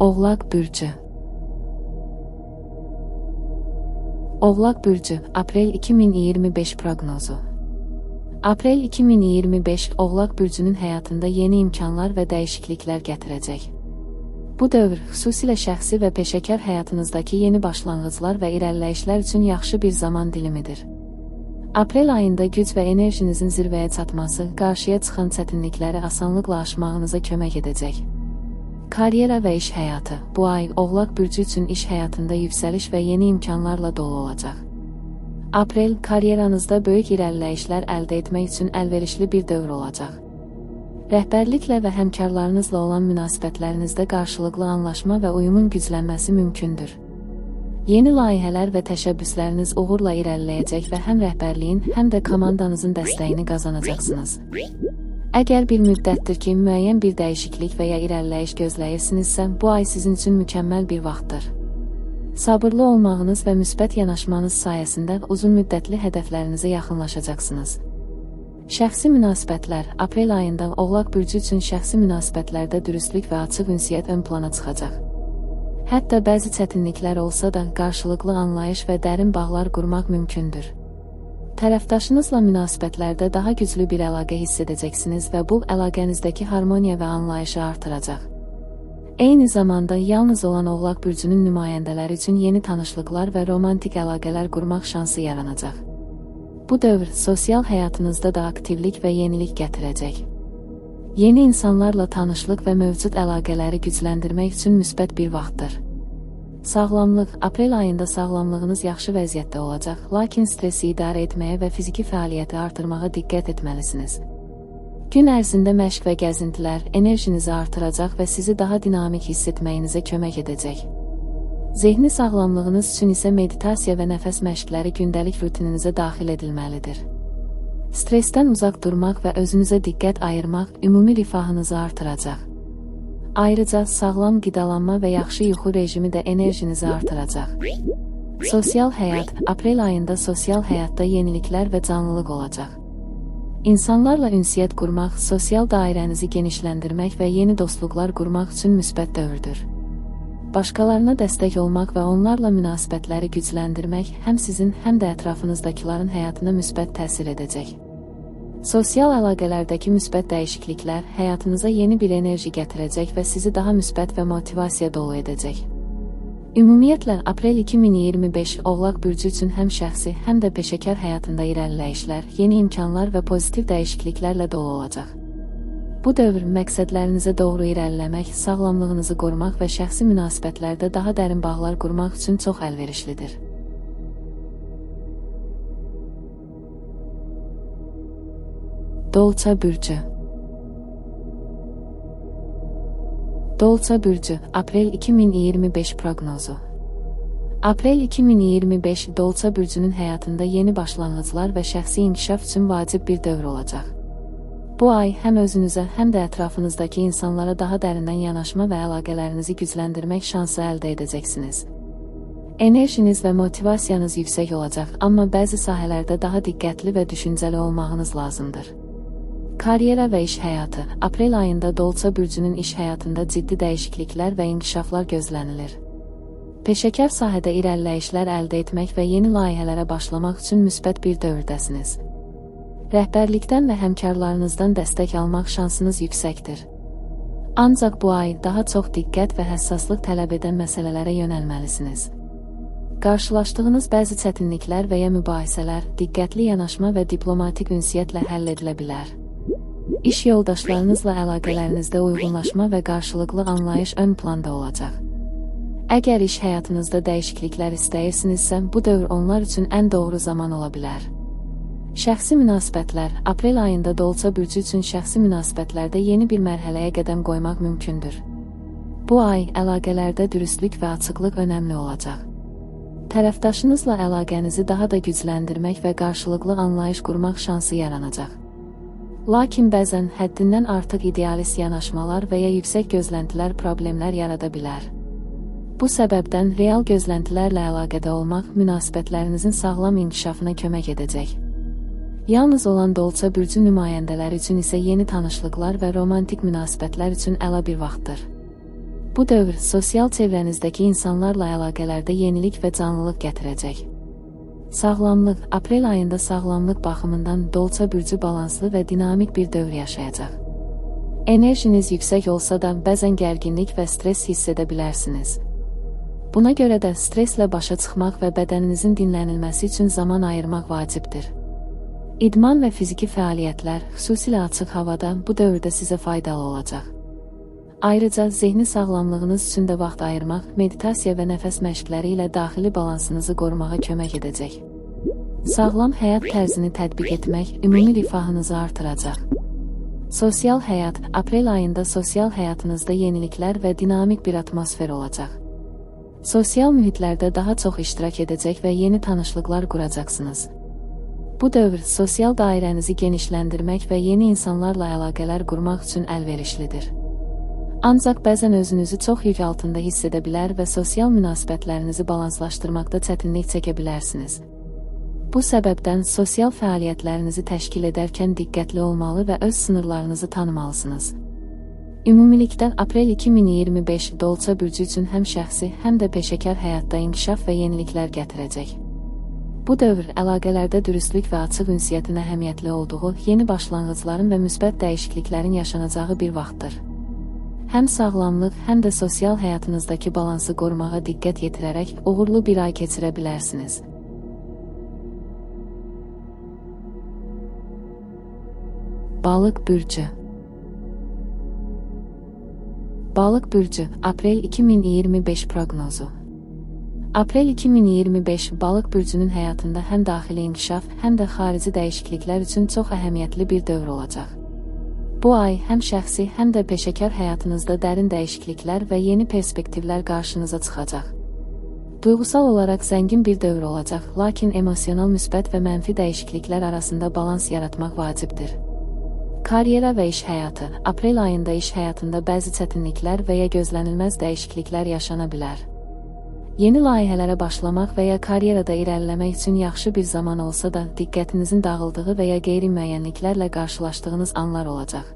Oğlaq bürcü. Oğlaq bürcü, aprel 2025 proqnozu. Aprel 2025 Oğlaq bürcünün həyatında yeni imkanlar və dəyişikliklər gətirəcək. Bu dövr xüsusilə şəxsi və peşəkar həyatınızdakı yeni başlanğıclar və irəliləyişlər üçün yaxşı bir zaman dilimidir. Aprel ayında güc və enerjinizin zirvəyə çatması, qarşıya çıxan çətinlikləri asanlıqla aşmağınıza kömək edəcək. Karyera və iş həyatı. Bu ay Oğlaq bürcü üçün iş həyatında yüksəliş və yeni imkanlarla dolu olacaq. Aprel karyeranızda böyük irəliləyişlər əldə etmək üçün əlverişli bir dövr olacaq. Rəhbərliklə və həmkarlarınızla olan münasibətlərinizdə qarşılıqlı anlaşma və uyumun güclənməsi mümkündür. Yeni layihələr və təşəbbüsləriniz uğurla irəliləyəcək və həm rəhbərliyin, həm də komandanızın dəstəyini qazanacaqsınız. Əgər bir müddətdir ki, müəyyən bir dəyişiklik və ya irəliləyiş gözləyirsinizsə, bu ay sizin üçün mükəmməl bir vaxtdır. Sabırlı olmağınız və müsbət yanaşmanız sayəsində uzun müddətli hədəflərinizə yaxınlaşacaqsınız. Şəxsi münasibətlər. Aprel ayında Oğlaq bürcü üçün şəxsi münasibətlərdə dürüstlük və açıq ünsiyyət ön plana çıxacaq. Hətta bəzi çətinliklər olsa da qarşılıqlı anlayış və dərin bağlar qurmaq mümkündür. Tərəfdaşınızla münasibətlərdə daha güclü bir əlaqə hiss edəcəksiniz və bu əlaqənizdəki harmoniya və anlayışı artıracaq. Eyni zamanda yalnız olan Oğlaq bürcünün nümayəndələri üçün yeni tanışlıqlar və romantik əlaqələr qurmaq şansı yaranacaq. Bu dövr sosial həyatınızda da aktivlik və yenilik gətirəcək. Yeni insanlarla tanışlıq və mövcud əlaqələri gücləndirmək üçün müsbət bir vaxtdır. Sağlamlıq. Aprel ayında sağlamlığınız yaxşı vəziyyətdə olacaq, lakin stresi idarə etməyə və fiziki fəaliyyəti artırmağa diqqət etməlisiniz. Gün ərzində məşq və gəzintilər enerjinizi artıracaq və sizi daha dinamik hiss etməyinizə kömək edəcək. Zehni sağlamlığınız üçün isə meditasiya və nəfəs məşqləri gündəlik rutininizə daxil edilməlidir. Stresdən uzaq durmaq və özünüzə diqqət ayırmaq ümumi rifahınızı artıracaq. Ayrıca sağlam qidalanma və yaxşı yuxu rejimi də enerjinizi artıracaq. Sosial həyat. Aprel ayında sosial həyatda yeniliklər və canlılıq olacaq. İnsanlarla ünsiyyət qurmaq, sosial dairənizi genişləndirmək və yeni dostluqlar qurmaq üçün müsbət dövrdür. Başqalarına dəstək olmaq və onlarla münasibətləri gücləndirmək həm sizin, həm də ətrafınızdakıların həyatına müsbət təsir edəcək. Sosial əlaqələrdəki müsbət dəyişikliklər həyatınıza yeni bir enerji gətirəcək və sizi daha müsbət və motivasiya dolu edəcək. Ümumiyyətlə, aprel 2025 Oğlaq bürcü üçün həm şəxsi, həm də peşəkar həyatında irəliləyişlər, yeni imkanlar və pozitiv dəyişikliklərlə dolu olacaq. Bu dövr məqsədlərinizə doğru irəliləmək, sağlamlığınızı qorumaq və şəxsi münasibətlərdə daha dərin bağlar qurmaq üçün çox əlverişlidir. Dolça bürcü. Dolça bürcü, aprel 2025 proqnozu. Aprel 2025 Dolça bürcünün həyatında yeni başlanğıclar və şəxsi inkişaf üçün vacib bir dövr olacaq. Bu ay həm özünüzə, həm də ətrafınızdakı insanlara daha dərindən yanaşma və əlaqələrinizi gücləndirmək şansı əldə edəcəksiniz. Enerjiniz və motivasiyanız yüksək olacaq, amma bəzi sahələrdə daha diqqətli və düşüncəli olmağınız lazımdır. Karyera və iş həyatı. Aprel ayında Dolça bürcünün iş həyatında ciddi dəyişikliklər və inkişaflar gözlənilir. Peşəkar sahədə irəliləyişlər əldə etmək və yeni layihələrə başlamaq üçün müsbət bir dövrdəsiniz. Rəhbərlikdən və həmkarlarınızdan dəstək almaq şansınız yüksəkdir. Ancaq bu ay daha çox diqqət və həssaslıq tələb edən məsələlərə yönəlməlisiniz. Qarşılaşdığınız bəzi çətinliklər və ya mübahisələr diqqətli yanaşma və diplomatik ünsiyyətlə həll edilə bilər. İş yoldaşlarınızla əlaqələrinizdə uyğunlaşma və qarşılıqlı anlayış ön planda olacaq. Əgər iş həyatınızda dəyişikliklər istəyirsinizsə, bu dövr onlar üçün ən doğru zaman ola bilər. Şəxsi münasibətlər. Aprel ayında Dolça bürcü üçün şəxsi münasibətlərdə yeni bir mərhələyə qədəm qoymaq mümkündür. Bu ay əlaqələrdə dürüstlük və açıqlıq önəmli olacaq. Tərəfdaşınızla əlaqənizi daha da gücləndirmək və qarşılıqlı anlayış qurmaq şansı yaranacaq. Lakin bəzən həddindən artıq idealist yanaşmalar və ya yüksək gözləntilər problemlər yarada bilər. Bu səbəbdən real gözləntilərlə əlaqədə olmaq münasibətlərinizin sağlam inkişafına kömək edəcək. Yalnız olan Dolça bürcü nümayəndələri üçün isə yeni tanışlıqlar və romantik münasibətlər üçün əla bir vaxtdır. Bu dövr sosial çevrənizdəki insanlarla əlaqələrdə yenilik və canlılıq gətirəcək. Sağlamlıq, aprel ayında sağlamlıq baxımından Dolça bürcü balanslı və dinamik bir dövr yaşayacaq. Enerjiniz yüksək olsa da bəzən gərginlik və stres hiss edə bilərsiniz. Buna görə də streslə başa çıxmaq və bədəninizin dinlənilməsi üçün zaman ayırmaq vacibdir. İdman və fiziki fəaliyyətlər, xüsusilə açıq havada bu dövrdə sizə faydalı olacaq. Ayrıca zehni sağlamlığınız üçün də vaxt ayırmaq, meditasiya və nəfəs məşqləri ilə daxili balansınızı qorumağa kömək edəcək. Sağlam həyat tərzini tətbiq etmək ümumi rifahınızı artıracaq. Sosial həyat, aprel ayında sosial həyatınızda yeniliklər və dinamik bir atmosfer olacaq. Sosial mühitlərdə daha çox iştirak edəcək və yeni tanışlıqlar quracaqsınız. Bu dövr sosial dairənizi genişləndirmək və yeni insanlarla əlaqələr qurmaq üçün əlverişlidir. Ancaq bəzən özünüzü çox yük altında hiss edə bilər və sosial münasibətlərinizi balanslaşdırmaqda çətinlik çəkə bilərsiniz. Bu səbəbdən sosial fəaliyyətlərinizi təşkil edərkən diqqətli olmalı və öz sınırlarınızı tanımalısınız. Ümumilikdə aprel 2025 Dolça bürcü üçün həm şəxsi, həm də peşəkar həyatda inkişaf və yeniliklər gətirəcək. Bu dövr əlaqələrdə dürüstlük və açıq ünsiyyətin əhəmiyyətli olduğu, yeni başlanğıcların və müsbət dəyişikliklərin yaşanacağı bir vaxtdır. Həm sağlamlıq, həm də sosial həyatınızdakı balansı qorumağa diqqət yetirərək uğurlu bir ay keçirə bilərsiniz. Balıq bürcü. Balıq bürcü, aprel 2025 proqnozu. Aprel 2025 Balıq bürcünün həyatında həm daxili inkişaf, həm də xarici dəyişikliklər üçün çox əhəmiyyətli bir dövr olacaq. Bu ay həm şəxsi, həm də peşəkar həyatınızda dərin dəyişikliklər və yeni perspektivlər qarşınıza çıxacaq. Duyğusal olaraq zəngin bir dövr olacaq, lakin emosional müsbət və mənfi dəyişikliklər arasında balans yaratmaq vacibdir. Karyera və iş həyatı, aprel ayında iş həyatında bəzi çətinliklər və ya gözlənilməz dəyişikliklər yaşana bilər. Yeni layihələrə başlamaq və ya karyerada irəliləmək üçün yaxşı bir zaman olsa da, diqqətinizin dağıldığı və ya qeyri-müəyyənliklərlə qarşılaşdığınız anlar olacaq.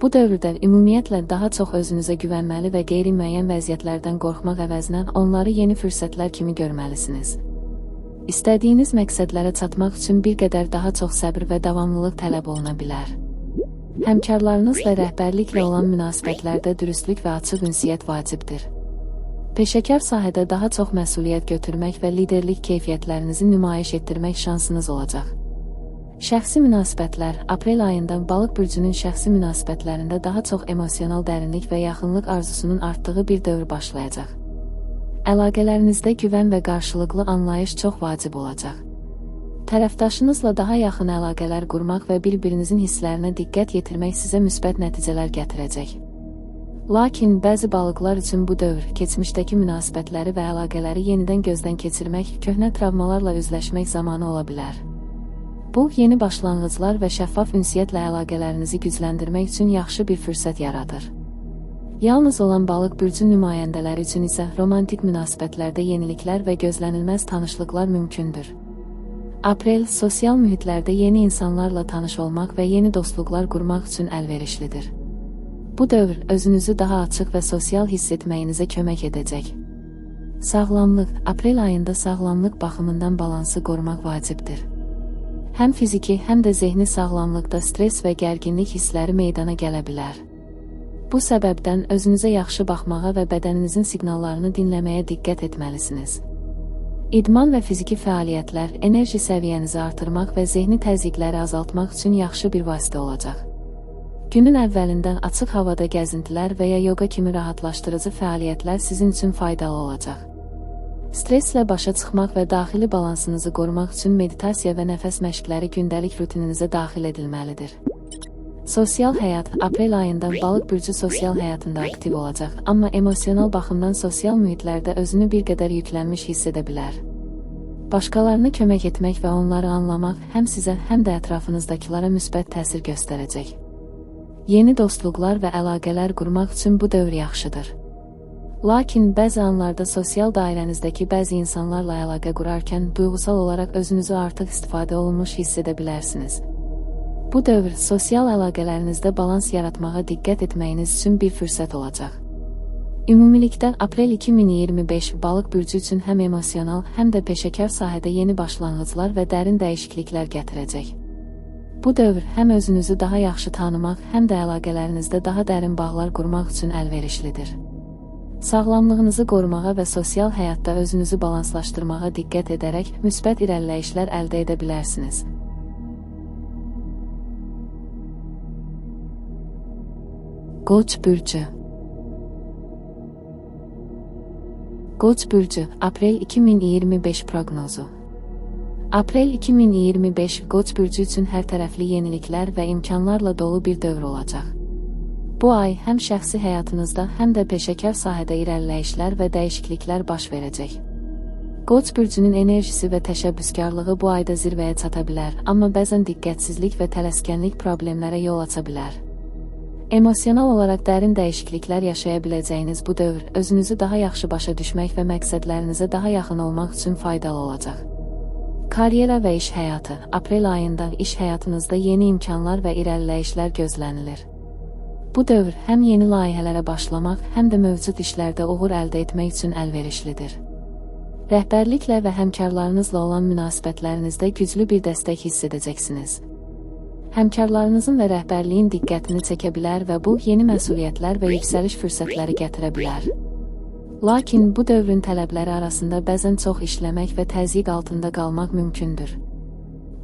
Bu dövrdə ümumiyyətlə daha çox özünüzə güvənməli və qeyri-müəyyən vəziyyətlərdən qorxmaq əvəzinə onları yeni fürsətlər kimi görməlisiniz. İstədiyiniz məqsədlərə çatmaq üçün bir qədər daha çox səbr və davamlılıq tələb oluna bilər. Həmkarlarınızla rəhbərliklə olan münasibətlərdə dürüstlük və açıq ünsiyyət vacibdir. Peşəkar sahədə daha çox məsuliyyət götürmək və liderlik keyfiyyətlərinizi nümayiş etdirmək şansınız olacaq. Şəxsi münasibətlər, aprel ayında Balıq bürcünün şəxsi münasibətlərində daha çox emosional dərinlik və yaxınlıq arzusunun artdığı bir dövr başlayacaq. Əlaqələrinizdə güvən və qarşılıqlı anlayış çox vacib olacaq. Tərəfdaşınızla daha yaxın əlaqələr qurmaq və bir-birinizin hisslərinə diqqət yetirmək sizə müsbət nəticələr gətirəcək. Lakin bəzi balıqlar üçün bu dövr, keçmişdəki münasibətləri və əlaqələri yenidən gözdən keçirmək, köhnə travmalarla üzləşmək zamanı ola bilər. Bu, yeni başlanğıclar və şəffaf ünsiyyətlə əlaqələrinizi gücləndirmək üçün yaxşı bir fürsət yaradır. Yalnız olan Balıq bürcü nümayəndələri üçün isə romantik münasibətlərdə yeniliklər və gözlənilməz tanışlıqlar mümkündür. Aprel, sosial mühitlərdə yeni insanlarla tanış olmaq və yeni dostluqlar qurmaq üçün əlverişlidir. Bu dövr özünüzü daha açıq və sosial hiss etməyinizə kömək edəcək. Sağlamlıq, aprel ayında sağlamlıq baxımından balansı qorumaq vacibdir. Həm fiziki, həm də zehni sağlamlıqda stres və gərginlik hissləri meydana gələ bilər. Bu səbəbdən özünüzə yaxşı baxmağa və bədəninizin siqnallarını dinləməyə diqqət etməlisiniz. İdman və fiziki fəaliyyətlər enerji səviyyənizi artırmaq və zehni təzyiqləri azaltmaq üçün yaxşı bir vasitə olacaq. Günün əvvəlindən açıq havada gəzintilər və ya yoga kimi rahatlaşdırıcı fəaliyyətlər sizin üçün faydalı olacaq. Streslə başa çıxmaq və daxili balansınızı qorumaq üçün meditasiya və nəfəs məşqləri gündəlik rutininizə daxil edilməlidir. Sosial həyat, aprel ayında Balıq bürcü sosial həyatında aktiv olacaq, amma emosional baxımdan sosial mühitlərdə özünü bir qədər yüklənmiş hiss edə bilər. Başqalarına kömək etmək və onları anlamaq həm sizə, həm də ətrafınızdakılara müsbət təsir göstərəcək. Yeni dostluqlar və əlaqələr qurmaq üçün bu dövr yaxşıdır. Lakin bəzi anlarda sosial dairənizdəki bəzi insanlarla əlaqə qurarkən duyğusal olaraq özünüzü artıq istifadə olunmuş hiss edə bilərsiniz. Bu dövr sosial əlaqələrinizdə balans yaratmağa diqqət etməyiniz üçün bir fürsət olacaq. Ümumilikdə aprel 2025 balıq bürcü üçün həm emosional, həm də peşəkar sahədə yeni başlanğıclar və dərin dəyişikliklər gətirəcək. Bu dövr həm özünüzü daha yaxşı tanımaq, həm də əlaqələrinizdə daha dərin bağlar qurmaq üçün əlverişlidir. Sağlamlığınızı qorumağa və sosial həyatda özünüzü balanslaşdırmağa diqqət edərək müsbət irəliləyişlər əldə edə bilərsiniz. Qoç bürcü. Qoç bürcü, aprel 2025 proqnozu. Aprel 2025 Qoç bürcü üçün hərtərəfli yeniliklər və imkanlarla dolu bir dövr olacaq. Bu ay həm şəxsi həyatınızda, həm də peşəkar sahədə irəliləyişlər və dəyişikliklər baş verəcək. Qoç bürcünün enerjisi və təşəbbüskarlığı bu ayda zirvəyə çata bilər, amma bəzən diqqətsizlik və tələskənlik problemlərə yol aça bilər. Emosional olaraq dərin dəyişikliklər yaşaya biləcəyiniz bu dövr özünüzü daha yaxşı başa düşmək və məqsədlərinizə daha yaxın olmaq üçün faydalı olacaq. Karyera və iş həyatı. Aprel ayında iş həyatınızda yeni imkanlar və irəliləyişlər gözlənilir. Bu dövr həm yeni layihələrə başlamaq, həm də mövcud işlərdə uğur əldə etmək üçün əlverişlidir. Rəhbərliklə və həmkarlarınızla olan münasibətlərinizdə güclü bir dəstək hiss edəcəksiniz. Həmkarlarınızın və rəhbərliyin diqqətini çəkə bilər və bu, yeni məsuliyyətlər və yüksəliş fürsətləri gətirə bilər. Lakin bu dövrün tələbləri arasında bəzən çox işləmək və təzyiq altında qalmaq mümkündür.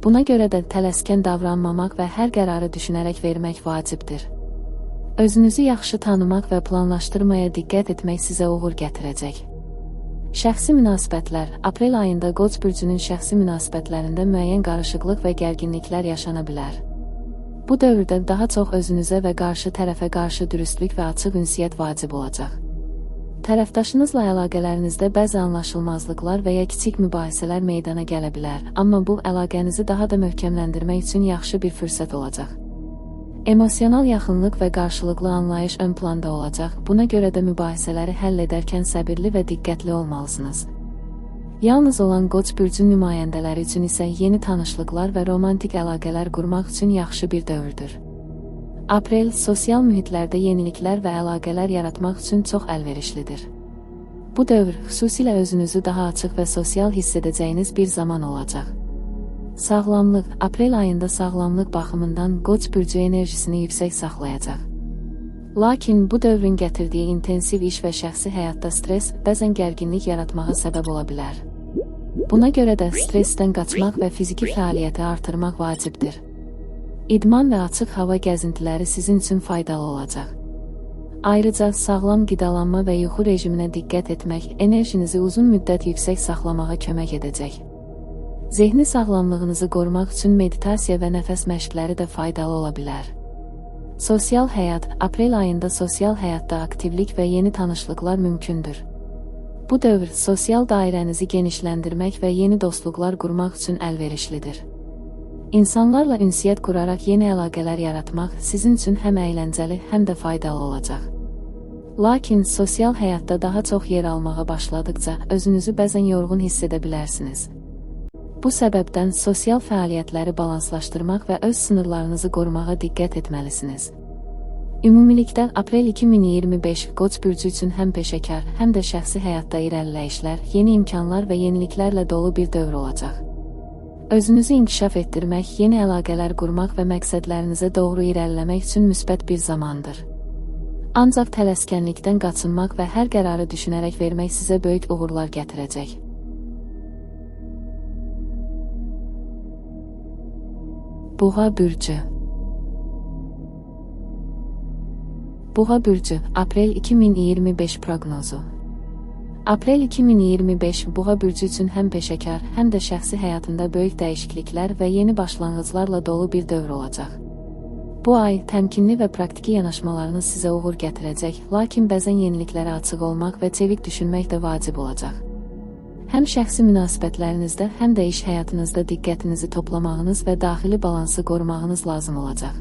Buna görə də tələskən davranmamaq və hər qərarı düşünərək vermək vacibdir. Özünüzü yaxşı tanımaq və planlaşdırmaya diqqət etmək sizə uğur gətirəcək. Şəxsi münasibətlər. Aprel ayında Qoç bürcünün şəxsi münasibətlərində müəyyən qarışıqlıq və gərginliklər yaşana bilər. Bu dövrdə daha çox özünüzə və qarşı tərəfə qarşı dürüstlük və açıq ünsiyyət vacib olacaq. Tərəfdaşınızla əlaqələrinizdə bəzi anlaşılmazlıqlar və ya kiçik mübahisələr meydana gələ bilər, amma bu, əlaqənizi daha da möhkəmləndirmək üçün yaxşı bir fürsət olacaq. Emosional yaxınlıq və qarşılıqlı anlayış ön planda olacaq, buna görə də mübahisələri həll edərkən səbirli və diqqətli olmalısınız. Yalnız olan Qoç bürcü nümayəndələri üçün isə yeni tanışlıqlar və romantik əlaqələr qurmaq üçün yaxşı bir dövrdür. Aprel, sosial mühitlərdə yeniliklər və əlaqələr yaratmaq üçün çox əlverişlidir. Bu dövr, xüsusilə özünüzü daha açıq və sosial hiss edəcəyiniz bir zaman olacaq. Sağlamlıq. Aprel ayında sağlamlıq baxımından Qoç bürcü enerjisini yüksək saxlayacaq. Lakin bu dövrün gətirdiyi intensiv iş və şəxsi həyatda stres bəzən gərginlik yaratmağa səbəb ola bilər. Buna görə də stressdən qaçmaq və fiziki fəaliyyəti artırmaq vacibdir. İdman və açıq hava gəzintiləri sizin üçün faydalı olacaq. Ayrıca sağlam qidalanma və yuxu rejiminə diqqət etmək enerjinizi uzun müddət yüksək saxlamağa kömək edəcək. Zehni sağlamlığınızı qorumaq üçün meditasiya və nəfəs məşqləri də faydalı ola bilər. Sosial həyat. Aprel ayında sosial həyatda aktivlik və yeni tanışlıqlar mümkündür. Bu dövr, sosial dairənizi genişləndirmək və yeni dostluqlar qurmaq üçün əlverişlidir. İnsanlarla ünsiyyət quraraq yeni əlaqələr yaratmaq sizin üçün həm əyləncəli, həm də faydalı olacaq. Lakin sosial həyatda daha çox yer almağa başladıqca özünüzü bəzən yorğun hiss edə bilərsiniz. Bu səbəbdən sosial fəaliyyətləri balanslaşdırmaq və öz sınırlarınızı qorumağa diqqət etməlisiniz. Ümumilikdə, aprel 2025 Qoç bürcü üçün həm peşəkar, həm də şəxsi həyatda irəliləyişlər, yeni imkanlar və yeniliklərlə dolu bir dövr olacaq. Özünüzü inkişaf etdirmək, yeni əlaqələr qurmaq və məqsədlərinizə doğru irəliləmək üçün müsbət bir zamandır. Ancaq tələskənlikdən qaçınmaq və hər qərarı düşünərək vermək sizə böyük uğurlar gətirəcək. Boğa bürcü. Boğa bürcü, aprel 2025 proqnozu. Aprel 2025 Boğa bürcü üçün həm peşəkar, həm də şəxsi həyatında böyük dəyişikliklər və yeni başlanğıclarla dolu bir dövr olacaq. Bu ay təmkinli və praktiki yanaşmalarınız sizə uğur gətirəcək, lakin bəzən yeniliklərə açıq olmaq və çevik düşünmək də vacib olacaq. Həm şəxsi münasibətlərinizdə, həm də iş həyatınızda diqqətinizi toplamağınız və daxili balansı qorumağınız lazım olacaq.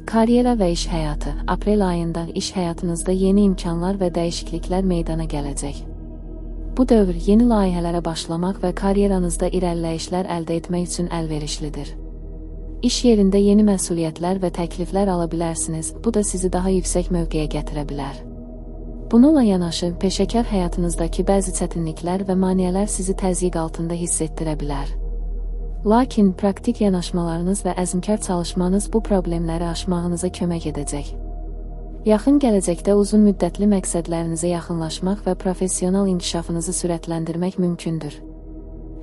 Karyera və iş həyatı. Aprel ayında iş həyatınızda yeni imkanlar və dəyişikliklər meydana gələcək. Bu dövr yeni layihələrə başlamaq və karyeranızda irəliləyişlər əldə etmək üçün əlverişlidir. İş yerində yeni məsuliyyətlər və təkliflər ala bilərsiniz, bu da sizi daha yüksək mövqeyə gətirə bilər. Bununla yanaşı, peşəkar həyatınızdakı bəzi çətinliklər və maneələr sizi təzyiq altında hiss etdirə bilər. Lakin praktik yanaşmalarınız və əzmkar çalışmanız bu problemləri aşmağınıza kömək edəcək. Yaxın gələcəkdə uzun müddətli məqsədlərinizə yaxınlaşmaq və professional inkişafınızı sürətləndirmək mümkündür.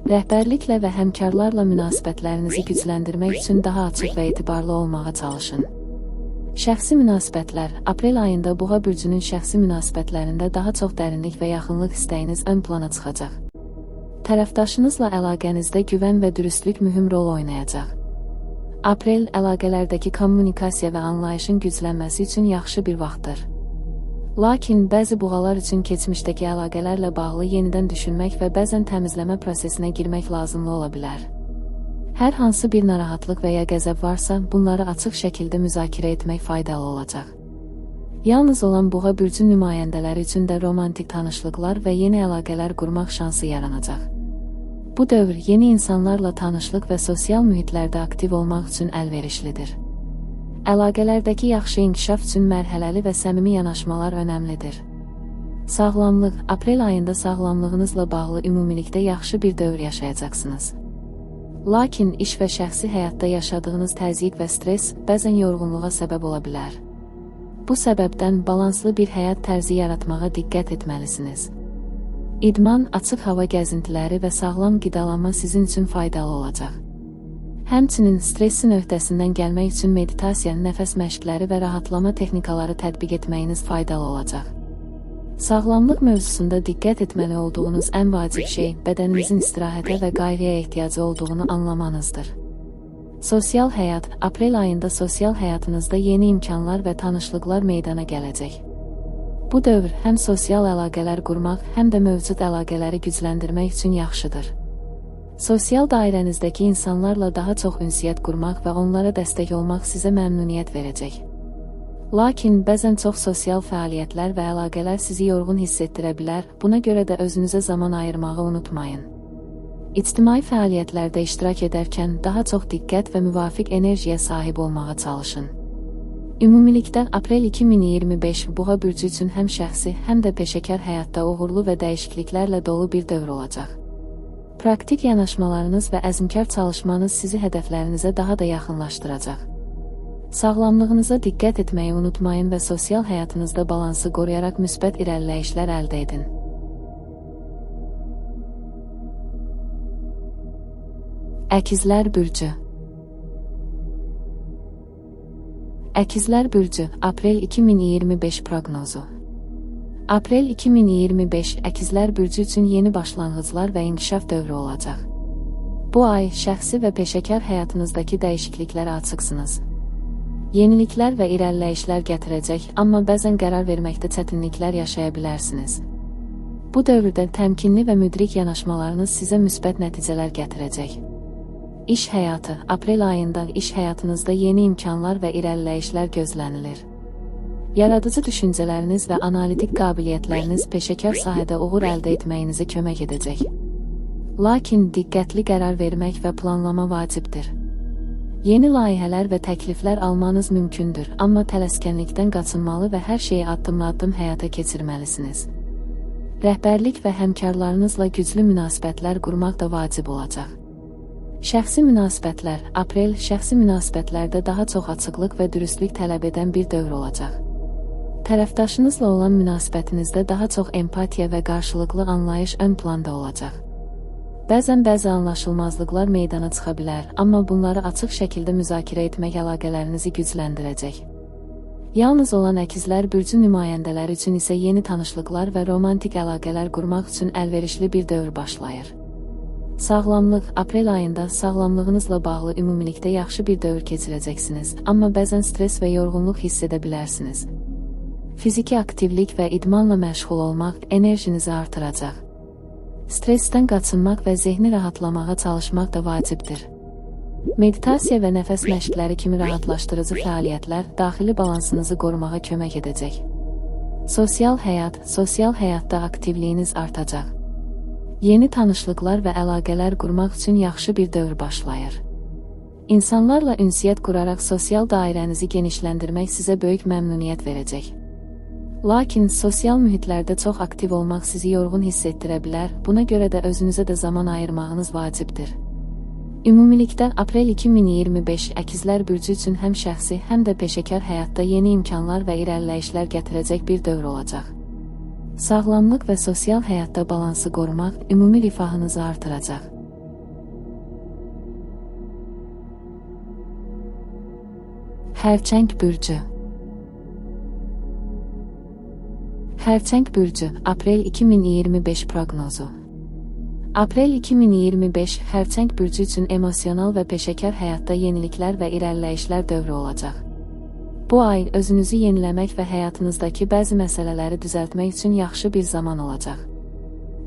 Rəhbərliklə və həmkarlarla münasibətlərinizi gücləndirmək üçün daha açıq və etibarlı olmağa çalışın. Şəxsi münasibətlər. Aprel ayında Boğa bürcünün şəxsi münasibətlərində daha çox dərinlik və yaxınlıq istəyiniz ön plana çıxacaq. Tərəfdaşınızla əlaqənizdə güvən və dürüstlük mühüm rol oynayacaq. Aprel əlaqələrdəki kommunikasiya və anlayışın güclənməsi üçün yaxşı bir vaxtdır. Lakin bəzi boğalar üçün keçmişdəki əlaqələrlə bağlı yenidən düşünmək və bəzən təmizləmə prosesinə girmək lazımlı ola bilər. Hər hansı bir narahatlıq və ya qəzəb varsa, bunları açıq şəkildə müzakirə etmək faydalı olacaq. Yalnız olan Boğa bürcü nümayəndələri üçün də romantik tanışlıqlar və yeni əlaqələr qurmaq şansı yaranacaq. Bu dövr yeni insanlarla tanışlıq və sosial mühitlərdə aktiv olmaq üçün əlverişlidir. Əlaqələrdəki yaxşı inkişaf üçün mərhələli və səmimi yanaşmalar önəmlidir. Sağlamlıq. Aprel ayında sağlamlığınızla bağlı ümumilikdə yaxşı bir dövr yaşayacaqsınız. Lakin iş və şəxsi həyatda yaşadığınız təzyiq və stres bəzən yorğunluğa səbəb ola bilər. Bu səbəbdən balanslı bir həyat tərzi yaratmağa diqqət etməlisiniz. İdman, açıq hava gəzintiləri və sağlam qidalanma sizin üçün faydalı olacaq. Həmçinin stressin öhdəsindən gəlmək üçün meditasiya, nəfəs məşqləri və rahatlama texnikaları tətbiq etməyiniz faydalı olacaq. Sağlamlıq mövzusunda diqqət etməli olduğunuz ən vacib şey bədəninizin istirahətə və qayğıya ehtiyacı olduğunu anlamanızdır. Sosial həyat. Aprel ayında sosial həyatınızda yeni imkanlar və tanışlıqlar meydana gələcək. Bu dövr həm sosial əlaqələr qurmaq, həm də mövcud əlaqələri gücləndirmək üçün yaxşıdır. Sosial dairənizdəki insanlarla daha çox ünsiyyət qurmaq və onlara dəstək olmaq sizə məmnuniyyət verəcək. Lakin bəzən çox sosial fəaliyyətlər və əlaqələr sizi yorğun hiss etdirə bilər, buna görə də özünüzə zaman ayırmağı unutmayın. İctimai fəaliyyətlərdə iştirak edərkən daha çox diqqət və müvafiq enerjiyə sahib olmağa çalışın. Ümumilikdə Aprel 2025 Boğa bürcü üçün həm şəxsi, həm də peşəkar həyatda uğurlu və dəyişikliklərlə dolu bir dövr olacaq. Praktik yanaşmalarınız və əzmkar çalışmanız sizi hədəflərinizə daha da yaxınlaşdıracaq. Sağlamlığınıza diqqət etməyi unutmayın və sosial həyatınızda balansı qoruyaraq müsbət irəliləyişlər əldə edin. Əkizlər bürcü. Əkizlər bürcü, Aprel 2025 proqnozu. Aprel 2025 Əkizlər bürcü üçün yeni başlanğıclar və inkişaf dövrü olacaq. Bu ay şəxsi və peşəkar həyatınızdakı dəyişikliklərə açıqsınız. Yeniliklər və irəliləyişlər gətirəcək, amma bəzən qərar verməkdə çətinliklər yaşaya bilərsiniz. Bu dövrdə təmkinli və müdrik yanaşmalarınız sizə müsbət nəticələr gətirəcək. İş həyatı. Aprel ayında iş həyatınızda yeni imkanlar və irəliləyişlər gözlənilir. Yaradıcı düşüncələriniz və analitik qabiliyyətləriniz peşəkar sahədə uğur əldə etməyinizə kömək edəcək. Lakin diqqətli qərar vermək və planlama vacibdir. Yeni layihələr və təkliflər almanız mümkündür, amma tələskənlikdən qaçınmalı və hər şeyi addım-addım həyata keçirməlisiniz. Rəhbərlik və həmkarlarınızla güclü münasibətlər qurmaq da vacib olacaq. Şəxsi münasibətlər. Aprel şəxsi münasibətlərdə daha çox açıqlıq və dürüstlük tələb edən bir dövr olacaq. Tərəfdaşınızla olan münasibətinizdə daha çox empatiya və qarşılıqlı anlayış ön planda olacaq. Bəzən bəzi anlaşılmazlıqlar meydana çıxa bilər, amma bunları açıq şəkildə müzakirə etmək əlaqələrinizi gücləndirəcək. Yalnız olan əkizlər bürcü nümayəndələri üçün isə yeni tanışlıqlar və romantik əlaqələr qurmaq üçün əlverişli bir dövr başlayır. Sağlamlıq. Aprel ayında sağlamlığınızla bağlı ümumilikdə yaxşı bir dövr keçirəcəksiniz, amma bəzən stres və yorğunluq hiss edə bilərsiniz. Fiziki aktivlik və idmanla məşğul olmaq enerjinizi artıracaq. Stressdən qaçınmaq və zehni rahatlamağa çalışmaq da vacibdir. Meditasiya və nəfəs məşqləri kimi rahatlaşdırıcı fəaliyyətlər daxili balansınızı qorumağa kömək edəcək. Sosial həyat. Sosial həyatda aktivliyiniz artacaq. Yeni tanışlıqlar və əlaqələr qurmaq üçün yaxşı bir dövr başlayır. İnsanlarla ünsiyyət quraraq sosial dairənizi genişləndirmək sizə böyük məmnuniyyət verəcək. Lakin sosial mühitlərdə çox aktiv olmaq sizi yorğun hiss etdirə bilər, buna görə də özünüzə də zaman ayırmağınız vacibdir. Ümumilikdə, aprel 2025 əkizlər bürcü üçün həm şəxsi, həm də peşəkar həyatda yeni imkanlar və irəliləyişlər gətirəcək bir dövr olacaq. Sağlamlıq və sosial həyatda balansı qorumaq ümumi rifahınızı artıracaq. Xərçəng bürcü. Xərçəng bürcü, aprel 2025 proqnozu. Aprel 2025 Xərçəng bürcü üçün emosional və peşəkar həyatda yeniliklər və irəliləyişlər dövrü olacaq. Bu ay özünüzü yeniləmək və həyatınızdakı bəzi məsələləri düzəltmək üçün yaxşı bir zaman olacaq.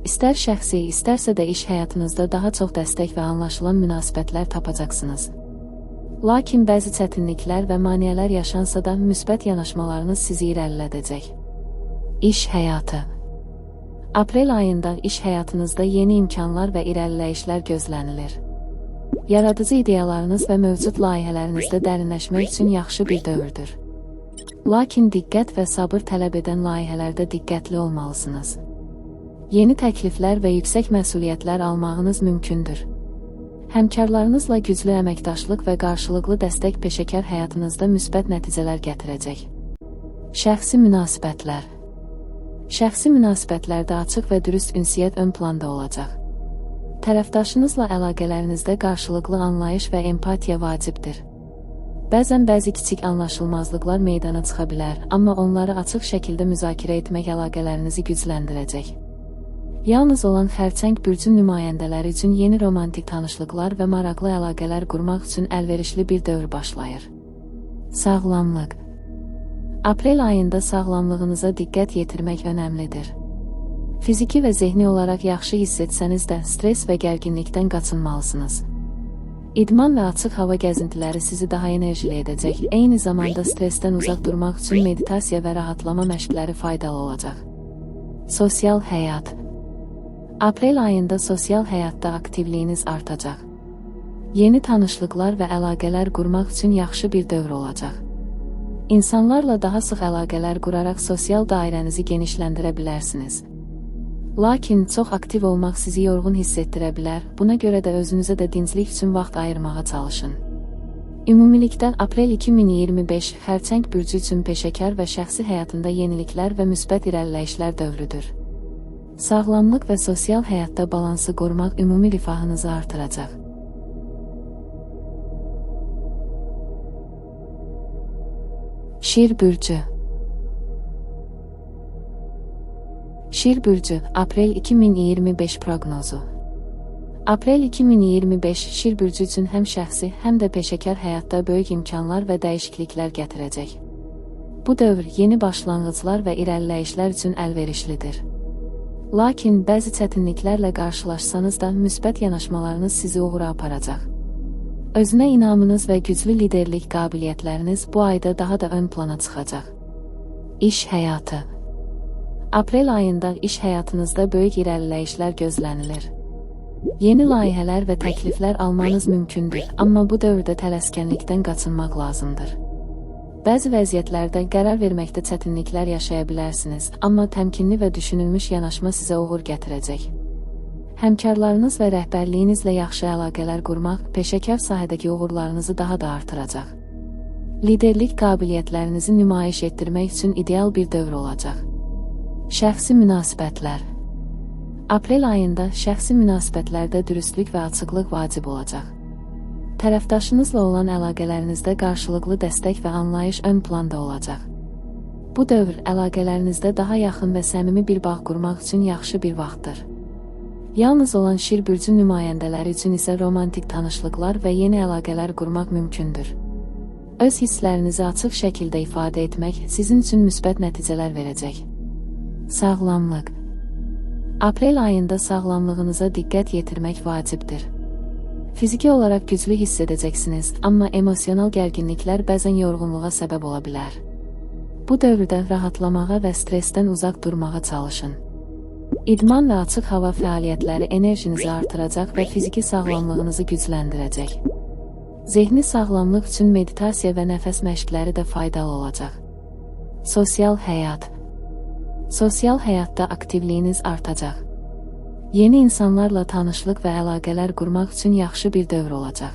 İstər şəxsi, istərsə də iş həyatınızda daha çox dəstək və anlaşılan münasibətlər tapacaqsınız. Lakin bəzi çətinliklər və maneələr yaşansa da müsbət yanaşmalarınız sizi irəlilədəcək. İş həyatı. Aprel ayında iş həyatınızda yeni imkanlar və irəliləyişlər gözlənilir. Yaradıcı ideyalarınız və mövcud layihələrinizdə dərinləşmək üçün yaxşı bir dövrdür. Lakin diqqət və sabır tələb edən layihələrdə diqqətli olmalısınız. Yeni təkliflər və yüksək məsuliyyətlər almağınız mümkündür. Həmkarlarınızla güclü əməkdaşlıq və qarşılıqlı dəstək peşəkar həyatınızda müsbət nəticələr gətirəcək. Şəxsi münasibətlər. Şəxsi münasibətlərdə açıq və dürüst ünsiyyət ön planda olacaq. Tərəfdaşınızla əlaqələrinizdə qarşılıqlı anlayış və empatiya vacibdir. Bəzən bəzi kiçik anlaşılmazlıqlar meydana çıxa bilər, amma onları açıq şəkildə müzakirə etmək əlaqələrinizi gücləndirəcək. Yalnız olan Xərçəng bürcü nümayəndələri üçün yeni romantik tanışlıqlar və maraqlı əlaqələr qurmaq üçün əlverişli bir dövr başlayır. Sağlamlıq. Aprel ayında sağlamlığınıza diqqət yetirmək önəmlidir. Fiziki və zehni olaraq yaxşı hiss etsəniz də stres və gərginlikdən qaçınmalısınız. İdman və açıq hava gəzintiləri sizi daha enerjili edəcək, eyni zamanda stresdən uzaq durmaq üçün meditasiya və rahatlama məşqləri faydalı olacaq. Sosial həyat. Aprel ayında sosial həyatda aktivliyiniz artacaq. Yeni tanışlıqlar və əlaqələr qurmaq üçün yaxşı bir dövr olacaq. İnsanlarla daha sıx əlaqələr quraraq sosial dairənizi genişləndirə bilərsiniz. Lakin çox aktiv olmaq sizi yorğun hiss etdirə bilər, buna görə də özünüzə də dinclik üçün vaxt ayırmağa çalışın. Ümumilikdə, aprel 2025 Xərçəng bürcü üçün peşəkar və şəxsi həyatında yeniliklər və müsbət irəliləyişlər dövrüdür. Sağlamlıq və sosial həyatda balansı qorumaq ümumi rifahınızı artıracaq. Şir bürcü. Şir bürcü, aprel 2025 proqnozu. Aprel 2025 Şir bürcü üçün həm şəxsi, həm də peşəkar həyatda böyük imkanlar və dəyişikliklər gətirəcək. Bu dövr yeni başlanğıclar və irəliləyişlər üçün əlverişlidir. Lakin bəzi çətinliklərlə qarşılaşsanız da müsbət yanaşmalarınız sizi uğura aparacaq. Özünə inamınız və güclü liderlik qabiliyyətləriniz bu ayda daha da ön plana çıxacaq. İş həyatı. Aprel ayında iş həyatınızda böyük irəliləyişlər gözlənilir. Yeni layihələr və təkliflər almanız mümkündür, amma bu dövrdə tələskənlikdən qaçınmaq lazımdır. Bəzi vəziyyətlərdə qərar verməkdə çətinliklər yaşaya bilərsiniz, amma təmkinli və düşünülmüş yanaşma sizə uğur gətirəcək. Həmkarlarınız və rəhbərliyinizlə yaxşı əlaqələr qurmaq peşəkar sahədəki uğurlarınızı daha da artıracaq. Liderlik qabiliyyətlərinizi nümayiş etdirmək üçün ideal bir dövr olacaq. Şəxsi münasibətlər. Aprel ayında şəxsi münasibətlərdə dürüstlük və açıqlıq vacib olacaq. Tərəfdaşınızla olan əlaqələrinizdə qarşılıqlı dəstək və anlayış ön planda olacaq. Bu dövr əlaqələrinizdə daha yaxın və səmimi bir bağ qurmaq üçün yaxşı bir vaxtdır. Yalnız olan Şir bürcü nümayəndələri üçün isə romantik tanışlıqlar və yeni əlaqələr qurmaq mümkündür. Öz hisslərinizi açıq şəkildə ifadə etmək sizin üçün müsbət nəticələr verəcək. Sağlamlıq. Aprel ayında sağlamlığınıza diqqət yetirmək vacibdir. Fiziki olaraq güclü hiss edəcəksiniz, amma emosional gərginliklər bəzən yorğunluğa səbəb ola bilər. Bu dövrdə rahatlamağa və stresdən uzaq durmağa çalışın. İdman və açıq hava fəaliyyətləri enerjinizi artıracaq və fiziki sağlamlığınızı gücləndirəcək. Zehni sağlamlıq üçün meditasiya və nəfəs məşqləri də faydalı olacaq. Sosial həyat. Sosial həyatda aktivliyiniz artacaq. Yeni insanlarla tanışlıq və əlaqələr qurmaq üçün yaxşı bir dövr olacaq.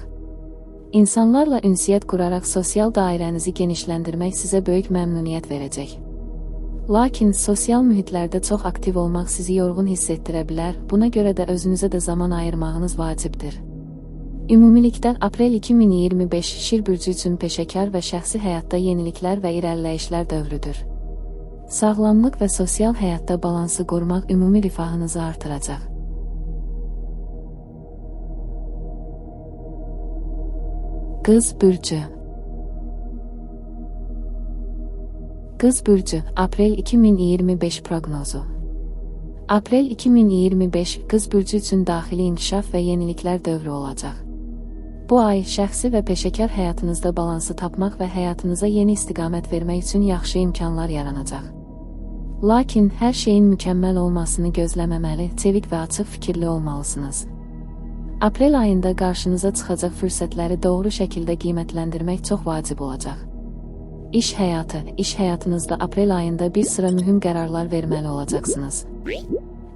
İnsanlarla ünsiyyət quraraq sosial dairənizi genişləndirmək sizə böyük məmnuniyyət verəcək. Lakin sosial mühitlərdə çox aktiv olmaq sizi yorğun hiss etdirə bilər, buna görə də özünüzə də zaman ayırmağınız vacibdir. Ümumilikdə aprel 2025 Şir bürcü üçün peşəkar və şəxsi həyatda yeniliklər və irəliləyişlər dövrüdür. Sağlamlıq və sosial həyatda balansı qorumaq ümumi rifahınızı artıracaq. Qız bürcü. Qız bürcü, aprel 2025 proqnozu. Aprel 2025 Qız bürcü üçün daxili inkişaf və yeniliklər dövrü olacaq. Bu ay şəxsi və peşəkar həyatınızda balansı tapmaq və həyatınıza yeni istiqamət vermək üçün yaxşı imkanlar yaranacaq. Lakin hər şeyin mükəmməl olmasını gözləməməli, çevik və açıq fikirli olmalısınız. Aprel ayında qarşınıza çıxacaq fürsətləri doğru şəkildə qiymətləndirmək çox vacib olacaq. İş həyatınızda aprel ayında bir sıra mühüm qərarlar verməli olacaqsınız.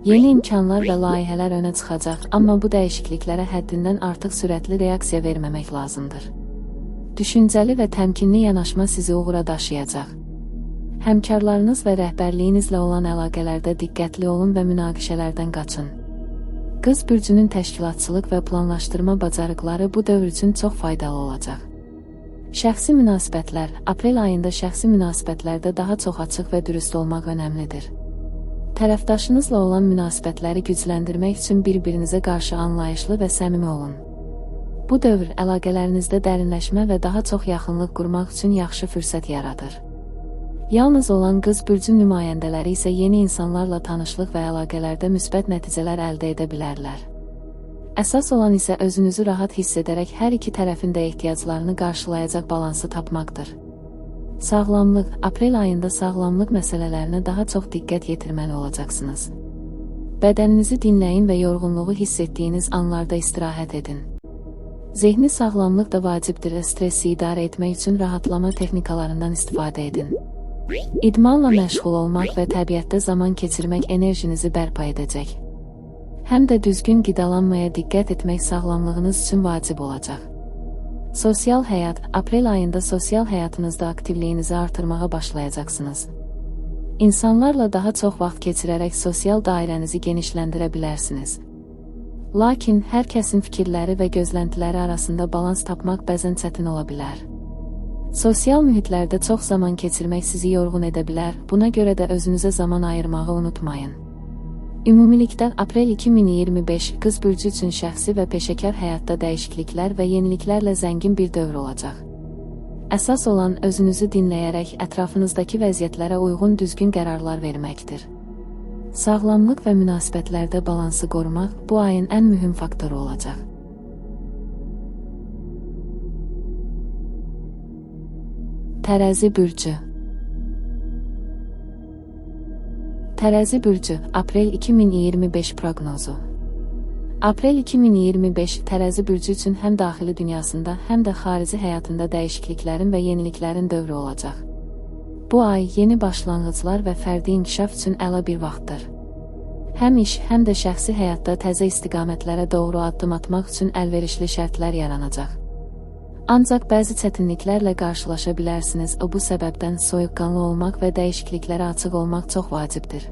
Yeni imkanlar və layihələr önə çıxacaq, amma bu dəyişikliklərə həddindən artıq sürətli reaksiya verməmək lazımdır. Düşüncəli və təmkinli yanaşma sizi uğura daşıyacaq. Həmkarlarınız və rəhbərliyinizlə olan əlaqələrdə diqqətli olun və münaqişələrdən qaçın. Qız bürcünün təşkilatçılıq və planlaşdırma bacarıqları bu dövr üçün çox faydalı olacaq. Şəxsi münasibətlər, aprel ayında şəxsi münasibətlərdə daha çox açıq və dürüst olmaq önəmlidir. Tərəfdaşınızla olan münasibətləri gücləndirmək üçün bir-birinizə qarşı anlayışlı və səmimi olun. Bu dövr əlaqələrinizdə dərinləşmə və daha çox yaxınlıq qurmaq üçün yaxşı fürsət yaradır. Yalnız olan qız bürcü nümayəndələri isə yeni insanlarla tanışlıq və əlaqələrdə müsbət nəticələr əldə edə bilərlər. Əsas olan isə özünüzü rahat hiss edərək hər iki tərəfin də ehtiyaclarını qarşılayacaq balansı tapmaqdır. Sağlamlıq, aprel ayında sağlamlıq məsələlərinə daha çox diqqət yetirməli olacaqsınız. Bədəninizi dinləyin və yorğunluğu hiss etdiyiniz anlarda istirahət edin. Zehni sağlamlıq da vacibdir, stressi idarə etmək üçün rahatlama texnikalarından istifadə edin. İdmanla məşğul olmaq və təbiətdə zaman keçirmək enerjinizi bərpa edəcək. Həm də düzgün qidalanmaya diqqət etmək sağlamlığınız üçün vacib olacaq. Sosial həyat, aprel ayında sosial həyatınızda aktivliyinizi artırmağa başlayacaqsınız. İnsanlarla daha çox vaxt keçirərək sosial dairənizi genişləndirə bilərsiniz. Lakin hər kəsin fikirləri və gözləntiləri arasında balans tapmaq bəzən çətin ola bilər. Sosial mühitlərdə çox zaman keçirmək sizi yorğun edə bilər, buna görə də özünüzə zaman ayırmağı unutmayın. Ümumilikdə aprel 2025 Qız bürcü üçün şəxsi və peşəkar həyatda dəyişikliklər və yeniliklərlə zəngin bir dövr olacaq. Əsas olan özünüzü dinləyərək ətrafınızdakı vəziyyətlərə uyğun düzgün qərarlar verməkdir. Sağlamlıq və münasibətlərdə balansı qorumaq bu ayın ən mühüm faktoru olacaq. Tərəzi bürcü. Tərəzi bürcü, aprel 2025 proqnozu. Aprel 2025 Tərəzi bürcü üçün həm daxili dünyasında, həm də xarici həyatında dəyişikliklərin və yeniliklərin dövrü olacaq. Bu ay yeni başlanğıclar və fərdi inkişaf üçün əla bir vaxtdır. Həm iş, həm də şəxsi həyatda təzə istiqamətlərə doğru addım atmaq üçün əlverişli şərtlər yaranacaq. Ancaq bəzi çətinliklərlə qarşılaşa bilərsiniz, bu səbəbdən soyuqqanlı olmaq və dəyişikliklərə açıq olmaq çox vacibdir.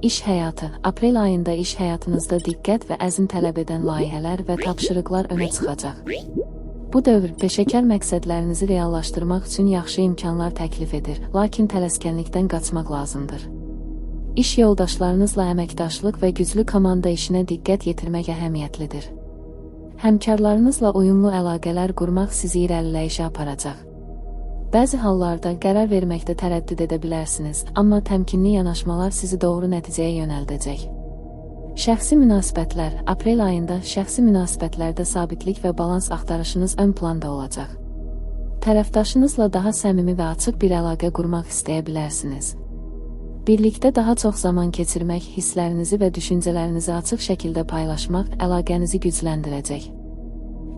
İş həyatı, aprel ayında iş həyatınızda diqqət və əzm tələb edən layihələr və tapşırıqlar önə çıxacaq. Bu dövr peşəkar məqsədlərinizi reallaşdırmaq üçün yaxşı imkanlar təklif edir, lakin tələskənlikdən qaçmaq lazımdır. İş yoldaşlarınızla əməkdaşlıq və güclü komanda işinə diqqət yetirmək əhəmiyyətlidir. Həmkarlarınızla uyumlu əlaqələr qurmaq sizi irəliləyişə aparacaq. Bəzi hallarda qərar verməkdə tərəddüd edə bilərsiniz, amma təmkinli yanaşmalar sizi doğru nəticəyə yönəldəcək. Şəxsi münasibətlər, aprel ayında şəxsi münasibətlərdə sabitlik və balans axtarışınız ön planda olacaq. Tərəfdaşınızla daha səmimi və açıq bir əlaqə qurmaq istəyə bilərsiniz. Birlikdə daha çox zaman keçirmək, hisslərinizi və düşüncələrinizi açıq şəkildə paylaşmaq əlaqənizi gücləndirəcək.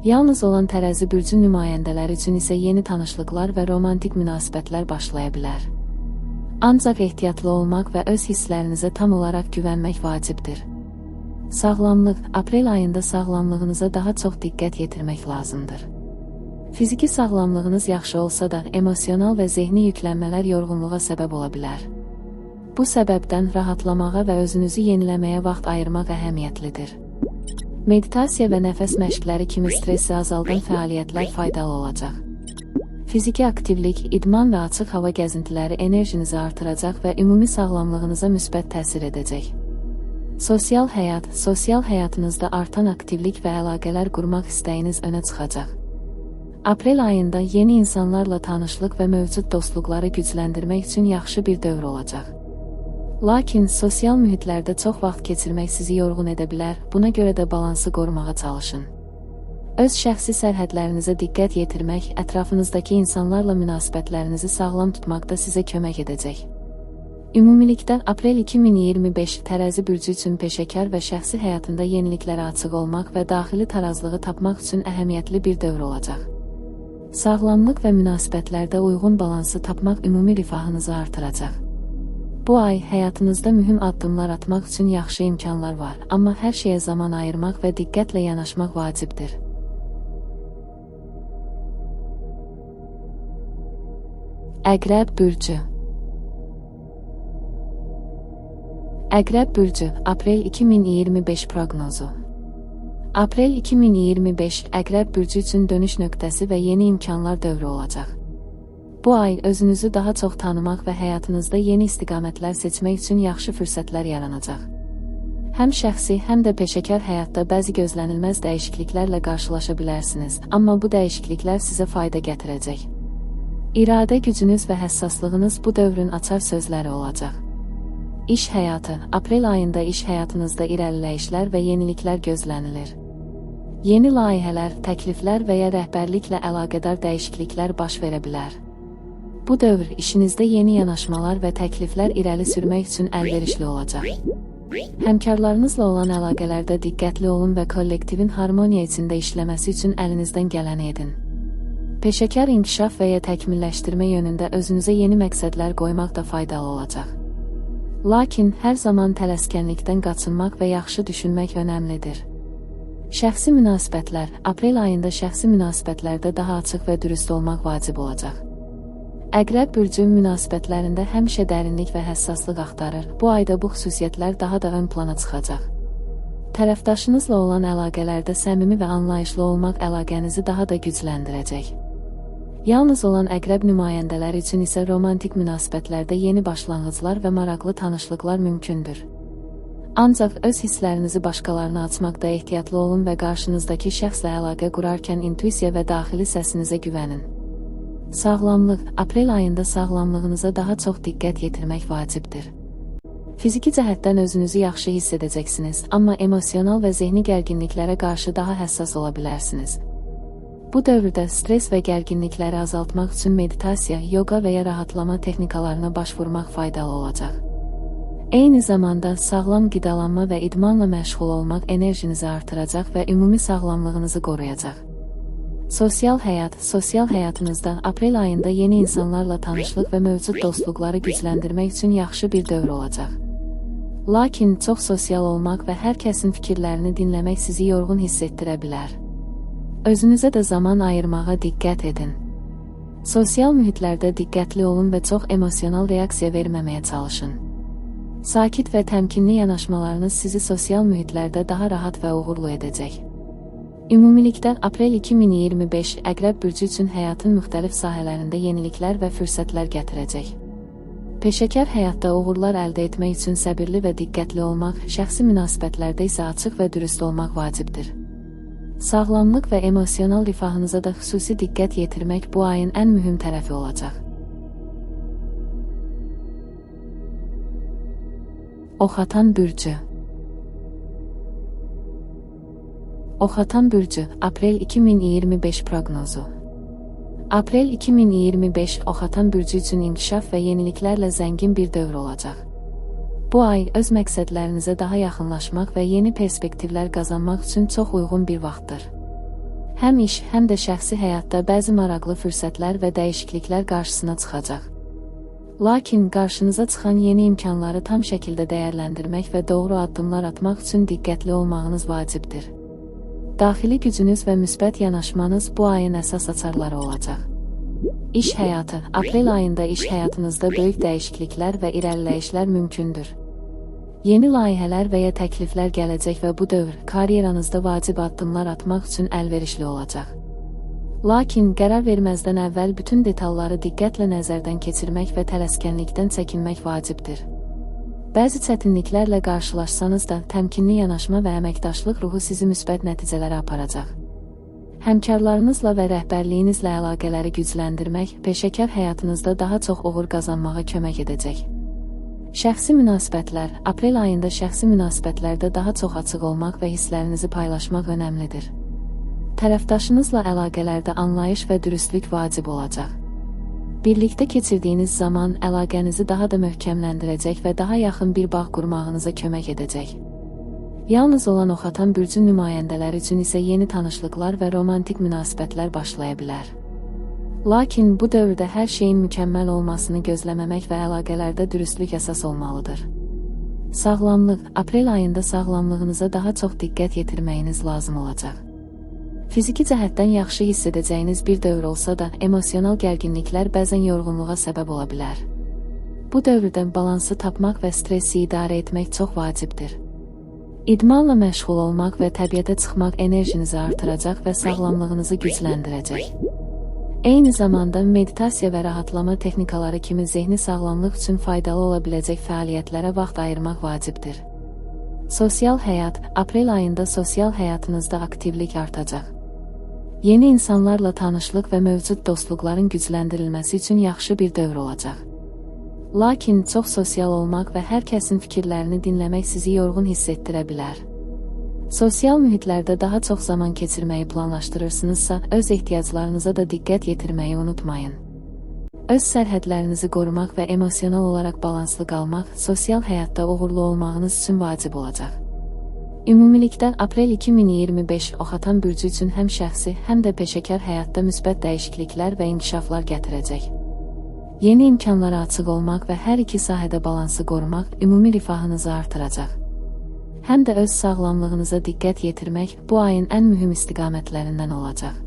Yalnız olan Tərəzi bürcü nümayəndələri üçün isə yeni tanışlıqlar və romantik münasibətlər başlaya bilər. Ancaq ehtiyatlı olmaq və öz hisslərinizə tam olaraq güvənmək vacibdir. Sağlamlıq. Aprel ayında sağlamlığınıza daha çox diqqət yetirmək lazımdır. Fiziki sağlamlığınız yaxşı olsa da, emosional və zehni yüklənmələr yorğunluğa səbəb ola bilər. Bu səbəbdən rahatlamağa və özünüzü yeniləməyə vaxt ayırmaq əhəmiyyətlidir. Meditasiya və nəfəs məşqləri kimi stressi azaldan fəaliyyətlər faydalı olacaq. Fiziki aktivlik, idman və açıq hava gəzintiləri enerjinizi artıracaq və ümumi sağlamlığınıza müsbət təsir edəcək. Sosial həyat. Sosial həyatınızda artan aktivlik və əlaqələr qurmaq istəyiniz önə çıxacaq. Aprel ayında yeni insanlarla tanışlıq və mövcud dostluqları gücləndirmək üçün yaxşı bir dövr olacaq. Lakin sosial mühitlərdə çox vaxt keçirmək sizi yorğun edə bilər, buna görə də balansı qorumağa çalışın. Öz şəxsi sərhədlərinizə diqqət yetirmək, ətrafınızdakı insanlarla münasibətlərinizi sağlam tutmaqda sizə kömək edəcək. Ümumilikdə, Aprel 2025 Tərəzi bürcü üçün peşəkar və şəxsi həyatında yeniliklərə açıq olmaq və daxili tarazlığı tapmaq üçün əhəmiyyətli bir dövr olacaq. Sağlamlıq və münasibətlərdə uyğun balansı tapmaq ümumi rifahınızı artıracaq. Bu ay həyatınızda mühüm addımlar atmaq üçün yaxşı imkanlar var, amma hər şeyə zaman ayırmaq və diqqətlə yanaşmaq vacibdir. Əqrəb bürcü. Əqrəb bürcü, Aprel 2025 proqnozu. Aprel 2025 Əqrəb bürcü üçün dönüş nöqtəsi və yeni imkanlar dövrü olacaq. Bu ay özünüzü daha çox tanımaq və həyatınızda yeni istiqamətlər seçmək üçün yaxşı fürsətlər yaranacaq. Həm şəxsi, həm də peşəkar həyatda bəzi gözlənilməz dəyişikliklərlə qarşılaşa bilərsiniz, amma bu dəyişikliklər sizə fayda gətirəcək. İradə gücünüz və həssaslığınız bu dövrün açar sözləri olacaq. İş həyatı. Aprel ayında iş həyatınızda irəliləyişlər və yeniliklər gözlənilir. Yeni layihələr, təkliflər və ya rəhbərliklə əlaqədar dəyişikliklər baş verə bilər. Bu dövr işinizdə yeni yanaşmalar və təkliflər irəli sürmək üçün əlverişli olacaq. Həmkarlarınızla olan əlaqələrdə diqqətli olun və kollektivin harmoniya içində işləməsi üçün əlinizdən gələni edin. Peşəkar inkişaf və ya təkmilləşdirmə yönündə özünüzə yeni məqsədlər qoymaq da faydalı olacaq. Lakin hər zaman tələskənlikdən qaçınmaq və yaxşı düşünmək önəmlidir. Şəxsi münasibətlər. Aprel ayında şəxsi münasibətlərdə daha açıq və dürüst olmaq vacib olacaq. Əqrəb bürcü münasibətlərində həmişə dərinlik və həssaslıq axtarır. Bu ayda bu xüsusiyyətlər daha da ön plana çıxacaq. Tərəfdaşınızla olan əlaqələrdə səmimi və anlayışlı olmaq əlaqənizi daha da gücləndirəcək. Yalnız olan əqrəb nümayəndələri üçün isə romantik münasibətlərdə yeni başlanğıclar və maraqlı tanışlıqlar mümkündür. Ancaq öz hisslərinizi başqalarına açmaqda ehtiyatlı olun və qarşınızdakı şəxslə əlaqə qurarkən intuisiya və daxili səsinizə güvənin. Sağlamlıq. Aprel ayında sağlamlığınıza daha çox diqqət yetirmək vacibdir. Fiziki cəhətdən özünüzü yaxşı hiss edəcəksiniz, amma emosional və zehni gərginliklərə qarşı daha həssas ola bilərsiniz. Bu dövrdə stres və gərginlikləri azaltmaq üçün meditasiya, yoga və ya rahatlama texnikalarına başvurmaq faydalı olacaq. Eyni zamanda sağlam qidalanma və idmanla məşğul olmaq enerjinizi artıracaq və ümumi sağlamlığınızı qoruyacaq. Sosial həyat. Sosial həyatınızda Aprel ayında yeni insanlarla tanışlıq və mövcud dostluqları gücləndirmək üçün yaxşı bir dövr olacaq. Lakin çox sosial olmaq və hər kəsin fikirlərini dinləmək sizi yorğun hiss etdirə bilər. Özünüzə də zaman ayırmağa diqqət edin. Sosial mühitlərdə diqqətli olun və çox emosional reaksiya verməməyə çalışın. Sakit və təmkinli yanaşmalarınız sizi sosial mühitlərdə daha rahat və uğurlu edəcək. Ümumilikdə, Aprel 2025 Əqrəb bürcü üçün həyatın müxtəlif sahələrində yeniliklər və fürsətlər gətirəcək. Peşəkar həyatda uğurlar əldə etmək üçün səbirli və diqqətli olmaq, şəxsi münasibətlərdə isə açıq və dürüst olmaq vacibdir. Sağlamlıq və emosional rifahınıza da xüsusi diqqət yetirmək bu ayın ən mühüm tərəfi olacaq. Oxatan bürcü. Oxatan bürcü, Aprel 2025 proqnozu. Aprel 2025 Oxatan bürcü üçün inkişaf və yeniliklərlə zəngin bir dövr olacaq. Bu ay öz məqsədlərinizə daha yaxınlaşmaq və yeni perspektivlər qazanmaq üçün çox uyğun bir vaxtdır. Həm iş, həm də şəxsi həyatda bəzi maraqlı fürsətlər və dəyişikliklər qarşısına çıxacaq. Lakin qarşınıza çıxan yeni imkanları tam şəkildə dəyərləndirmək və doğru addımlar atmaq üçün diqqətli olmağınız vacibdir. Daxili gücünüz və müsbət yanaşmanız bu ayın əsas açarları olacaq. İş həyatı. Aprel ayında iş həyatınızda böyük dəyişikliklər və irəliləyişlər mümkündür. Yeni layihələr və ya təkliflər gələcək və bu dövr karyeranızda vacib addımlar atmaq üçün əlverişli olacaq. Lakin qərar verməzdən əvvəl bütün detalları diqqətlə nəzərdən keçirmək və tələskənlikdən çəkinmək vacibdir. Bəzi çətinliklərlə qarşılaşsanız da təmkinli yanaşma və əməkdaşlıq ruhu sizi müsbət nəticələrə aparacaq. Həmkarlarınızla və rəhbərliyinizlə əlaqələri gücləndirmək peşəkar həyatınızda daha çox uğur qazanmağa kömək edəcək. Şəxsi münasibətlər. Aprel ayında şəxsi münasibətlərdə daha çox açıq olmaq və hisslərinizi paylaşmaq önəmlidir. Tərəfdaşınızla əlaqələrdə anlayış və dürüstlük vacib olacaq. Birlikdə keçirdiyiniz zaman əlaqənizi daha da möhkəmləndirəcək və daha yaxın bir bağ qurmağınıza kömək edəcək. Yalnız olan oxatan bürcü nümayəndələri üçün isə yeni tanışlıqlar və romantik münasibətlər başlaya bilər. Lakin bu dövrdə hər şeyin mükəmməl olmasını gözləməmək və əlaqələrdə dürüstlük əsas olmalıdır. Sağlamlıq. Aprel ayında sağlamlığınıza daha çox diqqət yetirməyiniz lazım olacaq. Fiziki cəhətdən yaxşı hiss edəcəyiniz bir dövr olsa da, emosional gərginliklər bəzən yorğunluğa səbəb ola bilər. Bu dövrdə balansı tapmaq və stressi idarə etmək çox vacibdir. İdmanla məşğul olmaq və təbiətə çıxmaq enerjinizi artıracaq və sağlamlığınızı gücləndirəcək. Eyni zamanda meditasiya və rahatlama texnikaları kimi zehni sağlamlıq üçün faydalı ola biləcək fəaliyyətlərə vaxt ayırmaq vacibdir. Sosial həyat. Aprel ayında sosial həyatınızda aktivlik artacaq. Yeni insanlarla tanışlıq və mövcud dostluqların gücləndirilməsi üçün yaxşı bir dövr olacaq. Lakin çox sosial olmaq və hər kəsin fikirlərini dinləmək sizi yorğun hiss etdirə bilər. Sosial mühitlərdə daha çox zaman keçirməyi planlaşdırırsınızsa, öz ehtiyaclarınıza da diqqət yetirməyi unutmayın. Öz sərhədlərinizi qorumaq və emosional olaraq balanslı qalmaq sosial həyatda uğurlu olmağınız üçün vacib olacaq. Ümumilikdə, Aprel 2025 oxatan bürcü üçün həm şəxsi, həm də peşəkar həyatda müsbət dəyişikliklər və inkişaflar gətirəcək. Yeni imkanlara açıq olmaq və hər iki sahədə balansı qorumaq ümumi rifahınızı artıracaq. Həm də öz sağlamlığınıza diqqət yetirmək bu ayın ən mühüm istiqamətlərindən olacaq.